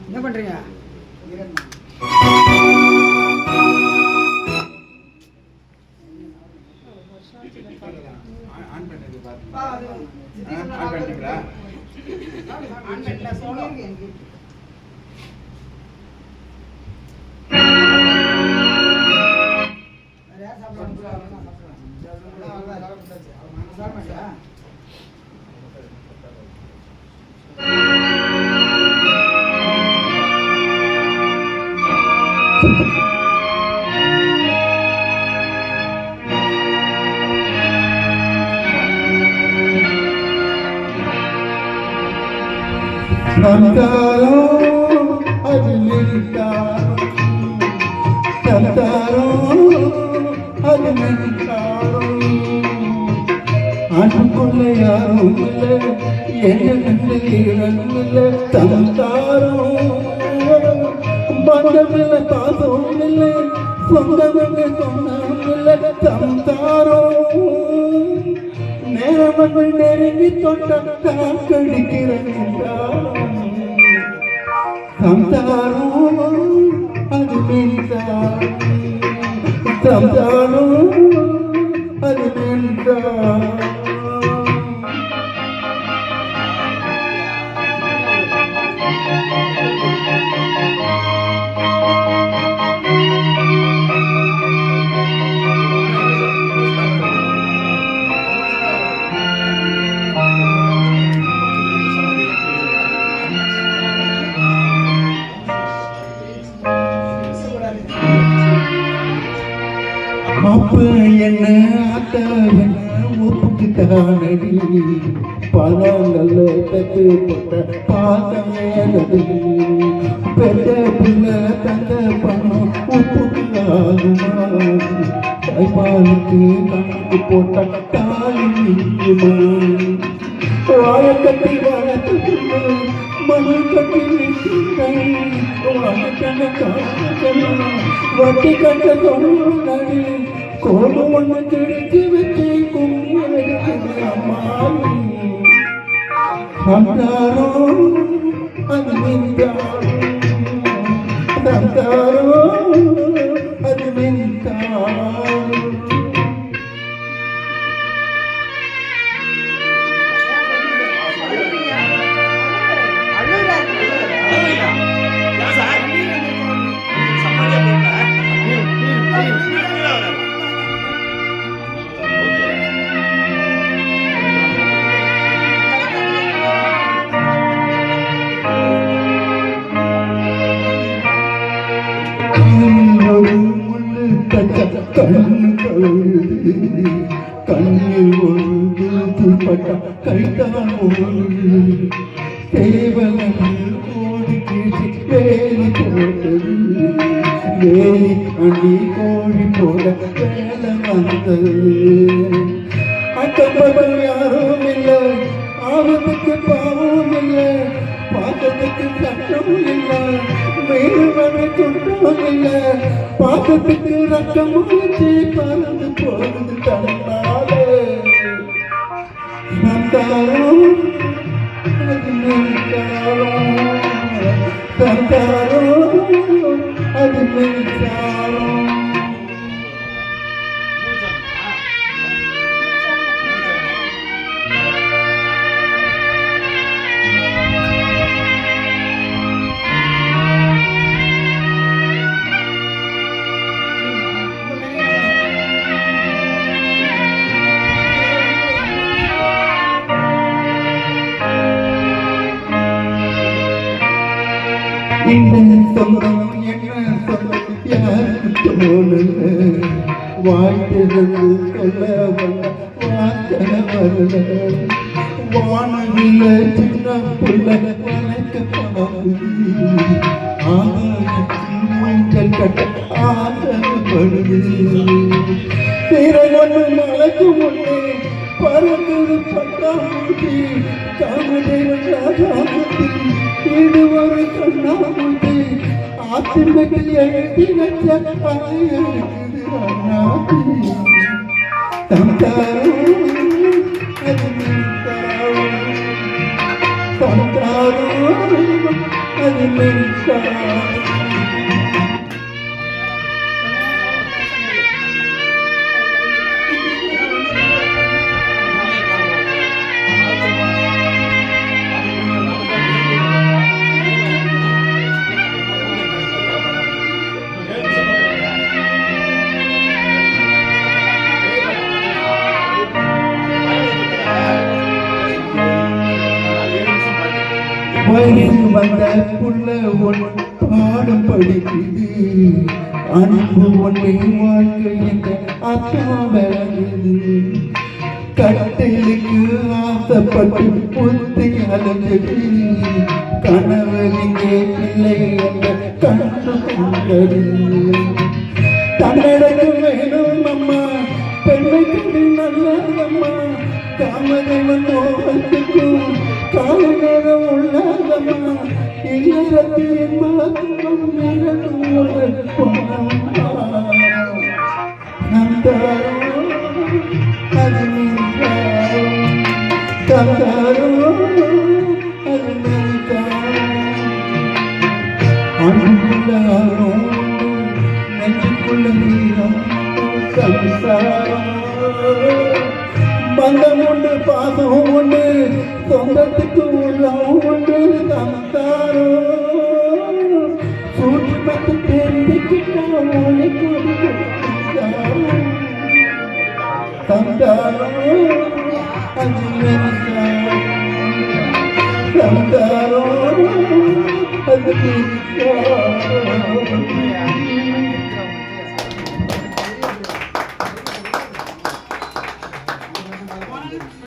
என்ன பண்றீங்க? Santaro, Adilitaro, Santaro, Adilitaro. Anukulle yarulle, yennalle irannulle, Santaro. Bandamille paasomille, sondamille sonnamille, Santaro. நேரமகள் நெருங்கி தொட்ட காக்கடிக்கிறேன் சம்சாரம் அது மின்சாரம் சம்சாரம் அது மின்சாரம் மாப்பு என்ன ஆட்ட என்ன ஒப்புக்கிட்டானடி பழங்கள்ல தட்டு போட்ட பாசமே நடி பெற்ற பிள்ளை தந்த பணம் உப்புக்கு ஆகுமா தாய்ப்பாலுக்கு கணக்கு போட்ட தாய் நிற்குமா வாழ கட்டி வளர்த்து மணி கட்டி வட்டி கட்ட சொன்னடி கோடு ஒன்று கிழிச்சு வச்சு கும்மி அடிக்குது அம்மாவி சம்சாரோ அது மின்சாரோ சம்சாரோ அது மின்சாரோ கண்ணில் ஒரு தூப்பட்ட கைத்தான் தேவனில் ஓடி கீழ்ச்சி வேலி போட்டது வேலி அண்டி கோழி போட வேலை வந்தது அக்கம்பகம் யாரும் இல்லை ஆபத்துக்கு பாவம் இல்லை பாக்கத்துக்கு சட்டம் இல்லை மேல்வரை துன்பம் இல்லை பாக்கத்துக்கு ரத்தம் முடிச்சு பறந்து போகுது தன்னாலே சந்தாரம் அது மின்சாரம் சந்தாரம் அது மின்சாரம் என்ன சொந்தம் என்ன சொந்தம் யாருக்கு தோணல வாழ்த்திருந்து சொல்ல வந்த வார்த்தை வரல வானவில்ல சின்ன புள்ள வணக்க பாக்குது ஆகாயத்தில் மூஞ்சல் கட்ட ஆசைப்படுது திரைவண்ணு மலைக்கு முன்னே பறக்குது பட்டாமூச்சி காமதேவன் ராஜாமூச்சி இது ஒரு கண்ணாமூச்சி ஆத்திரத்தில் எழுதி வச்ச இருக்குது அண்ணாச்சி அது மின்சாரம் சம்சாரம் அது மின்சாரம் வயது வந்த புள்ள ஒன்று பாடம் படிக்குது அன்பு ஒன்றை வாழ்க்கை என்ற அர்த்தம் விளங்குது கட்டலுக்கு ஆசைப்பட்டு புத்தி அலைஞ்சது கணவரிங்கே பிள்ளை என்ற கண்ணு கொண்டது தன்னடக்கு வேணும் அம்மா பெண்மைக்கு நல்லதம்மா காமதேவன் மோகத்துக்கும் கால நேரம் உள்ளதம்மா இல்லறத்தில் என்பதும் நந்தாரோ அது நின்றாரோ தந்தாரோ அது நின்றாரோ அன்புள்ளாரோ நெஞ்சுக்குள்ள நீரம் சம்சாரம் பந்தம் உண்டு பாசம் உண்டு சொந்தத்துக்கு உள்ளம் உண்டு சம்சாரோ சூட்சமத்து தெரிஞ்சுக்கிட்டா உனக்கு சம்சாரோ அது சம்சாரோ அது